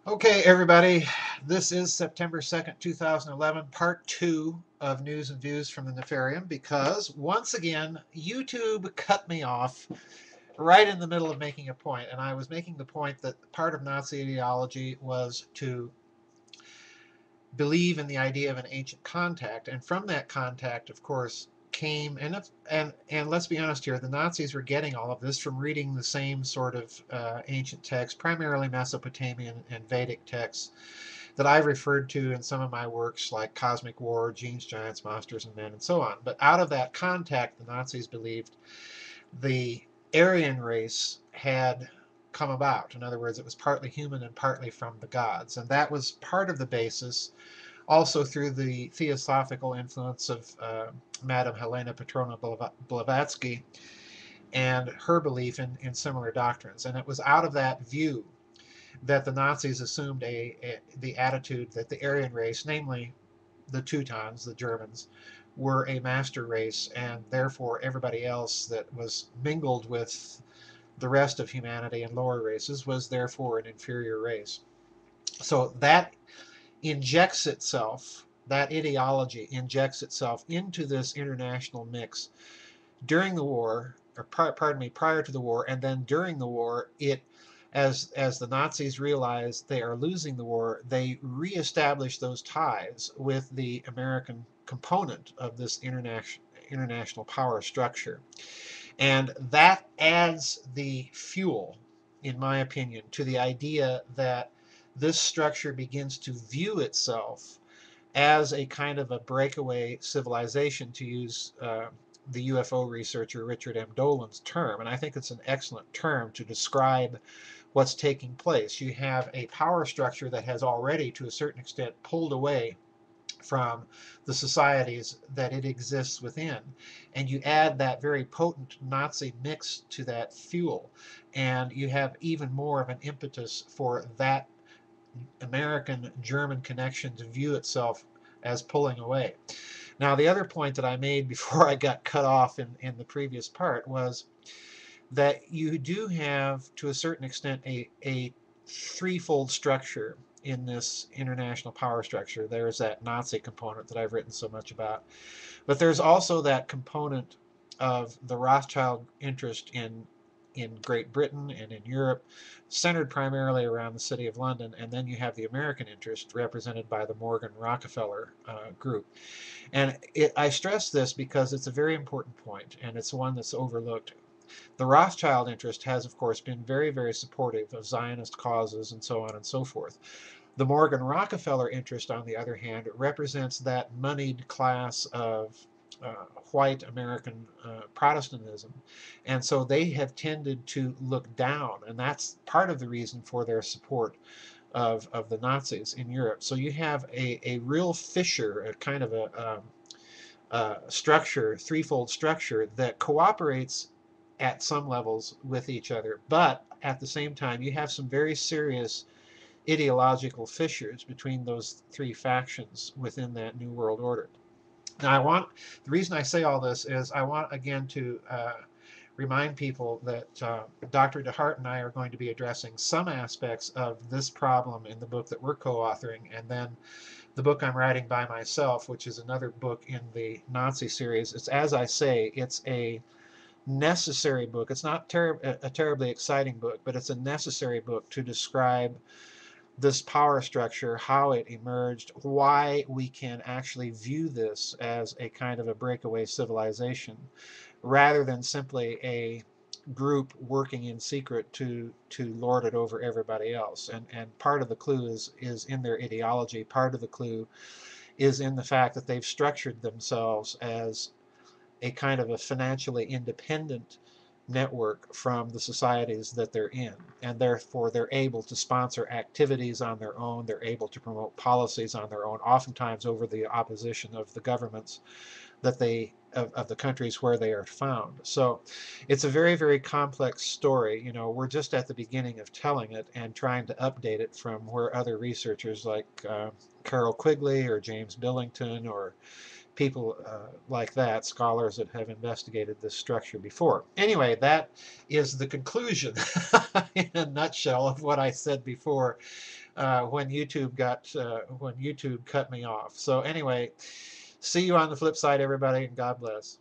Okay, everybody, this is September 2nd, 2011, part two of News and Views from the Nefarium, because once again, YouTube cut me off right in the middle of making a point, and I was making the point that part of Nazi ideology was to believe in the idea of an ancient contact, and from that contact, of course, came and let's be honest here, the Nazis were getting all of this from reading the same sort of ancient texts, primarily Mesopotamian and Vedic texts that I've referred to in some of my works like Cosmic War, Genes, Giants, Monsters, and Men, and so on. But out of that contact, the Nazis believed the Aryan race had come about. In other words, it was partly human and partly from the gods. And that was part of the basis, also through the theosophical influence of Madame Helena Petrovna Blavatsky and her belief in similar doctrines. And it was out of that view that the Nazis assumed the attitude that the Aryan race, namely the Teutons, the Germans, were a master race, and therefore everybody else that was mingled with the rest of humanity and lower races was therefore an inferior race. So that ideology injects itself into this international mix during the war, or pardon me, prior to the war, and then during the war, as the Nazis realized they are losing the war, they reestablish those ties with the American component of this international power structure. And that adds the fuel, in my opinion, to the idea that this structure begins to view itself as a kind of a breakaway civilization, to use the UFO researcher Richard M. Dolan's term. And I think it's an excellent term to describe what's taking place. You have a power structure that has already, to a certain extent, pulled away from the societies that it exists within. And you add that very potent Nazi mix to that fuel, and you have even more of an impetus for that American German connection to view itself as pulling away. Now, the other point that I made before I got cut off in the previous part was that you do have, to a certain extent, a threefold structure in this international power structure. There's that Nazi component that I've written so much about, but there's also that component of the Rothschild interest in Great Britain and in Europe, centered primarily around the City of London, and then you have the American interest represented by the Morgan-Rockefeller group. And I stress this because it's a very important point, and it's one that's overlooked. The Rothschild interest has, of course, been very, very supportive of Zionist causes and so on and so forth. The Morgan-Rockefeller interest, on the other hand, represents that moneyed class of white American Protestantism. And so they have tended to look down, and that's part of the reason for their support of the Nazis in Europe. So you have a real fissure, a kind of a structure, threefold structure that cooperates at some levels with each other, but at the same time, you have some very serious ideological fissures between those three factions within that New World Order. Now, the reason I say all this is I want again to remind people that Dr. DeHart and I are going to be addressing some aspects of this problem in the book that we're co-authoring, and then the book I'm writing by myself, which is another book in the Nazi series. It's, as I say, it's a necessary book. It's not a terribly exciting book, but it's a necessary book to describe this power structure, how it emerged, why we can actually view this as a kind of a breakaway civilization rather than simply a group working in secret to lord it over everybody else. And part of the clue is in their ideology. Part of the clue is in the fact that they've structured themselves as a kind of a financially independent network from the societies that they're in, and therefore they're able to sponsor activities on their own. They're able to promote policies on their own, oftentimes over the opposition of the governments that of the countries where they are found. So it's a very, very complex story. You know, we're just at the beginning of telling it and trying to update it from where other researchers like Carol Quigley or James Billington or people like that, scholars that have investigated this structure before. Anyway, that is the conclusion in a nutshell of what I said before when YouTube cut me off. So anyway, see you on the flip side, everybody, and God bless.